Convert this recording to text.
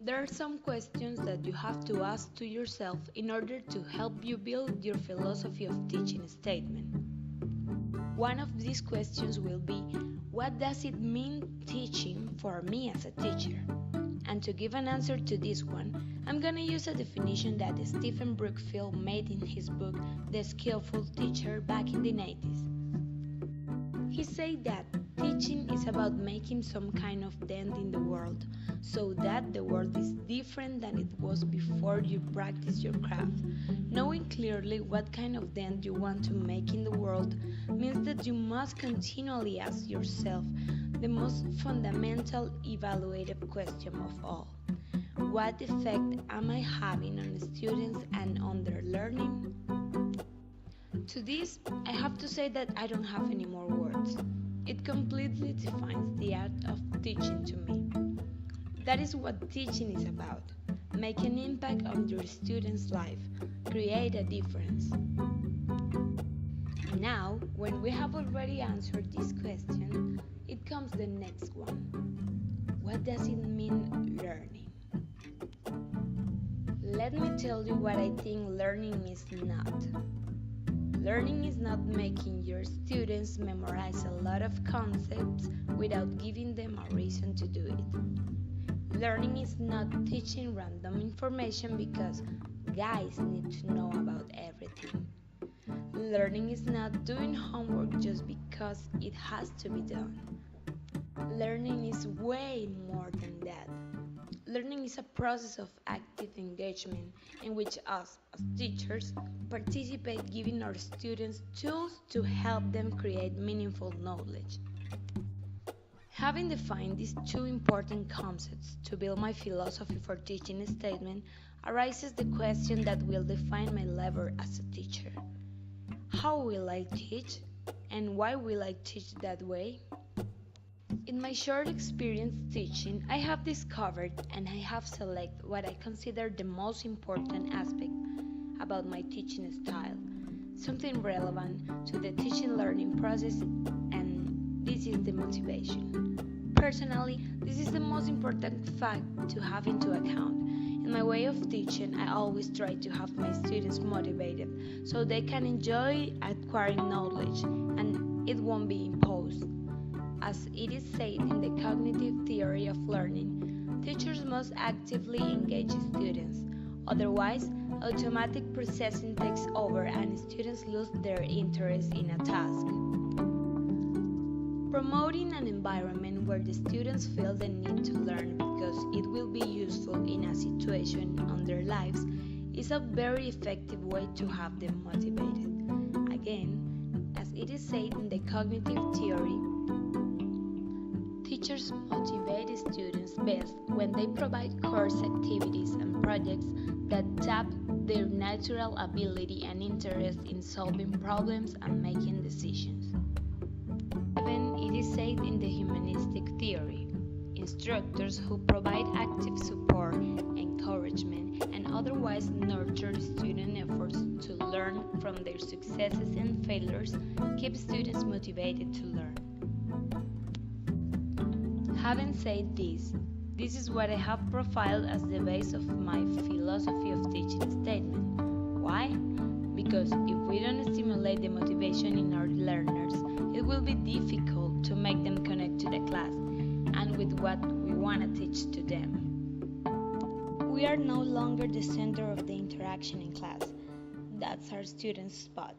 There are some questions that you have to ask to yourself in order to help you build your philosophy of teaching statement. One of these questions will be, what does it mean teaching for me as a teacher? And to give an answer to this one, I'm gonna use a definition that Stephen Brookfield made in his book The Skillful Teacher back in the 80s. He said that teaching is about making some kind of dent in the world so that the world is different than it was before you practice your craft. Knowing clearly what kind of dent you want to make in the world means that you must continually ask yourself the most fundamental evaluative question of all. What effect am I having on students and on their learning? To this, I have to say that I don't have any more words. It completely defines the art of teaching to me. That is what teaching is about. Make an impact on your student's life, create a difference. Now, when we have already answered this question, it comes the next one. What does it mean learning? Let me tell you what I think learning is not. Learning is not making your students memorize a lot of concepts without giving them a reason to do it. Learning is not teaching random information because guys need to know about everything. Learning is not doing homework just because it has to be done. Learning is way more than that. Learning is a process of active engagement in which us, as teachers, participate giving our students tools to help them create meaningful knowledge. Having defined these two important concepts to build my philosophy for teaching statement, arises the question that will define my level as a teacher. How will I teach? And why will I teach that way? In my short experience teaching, I have discovered and I have selected what I consider the most important aspect about my teaching style, something relevant to the teaching learning process, and this is the motivation. Personally, this is the most important fact to have into account. In my way of teaching, I always try to have my students motivated so they can enjoy acquiring knowledge and it won't be imposed. As it is said in the cognitive theory of learning, teachers must actively engage students, otherwise, automatic processing takes over and students lose their interest in a task. Promoting an environment where the students feel the need to learn because it will be useful in a situation on their lives is a very effective way to have them motivated. Again, as it is said in the cognitive theory, teachers motivate students best when they provide course activities and projects that tap their natural ability and interest in solving problems and making decisions. Even it is said in the humanistic theory, instructors who provide active support, encouragement, and otherwise nurture student efforts to learn from their successes and failures keep students motivated to learn. Having said this is what I have profiled as the base of my philosophy of teaching statement. Why? Because if we don't stimulate the motivation in our learners, it will be difficult to make them connect to the class and with what we want to teach to them. We are no longer the center of the interaction in class. That's our students' spot.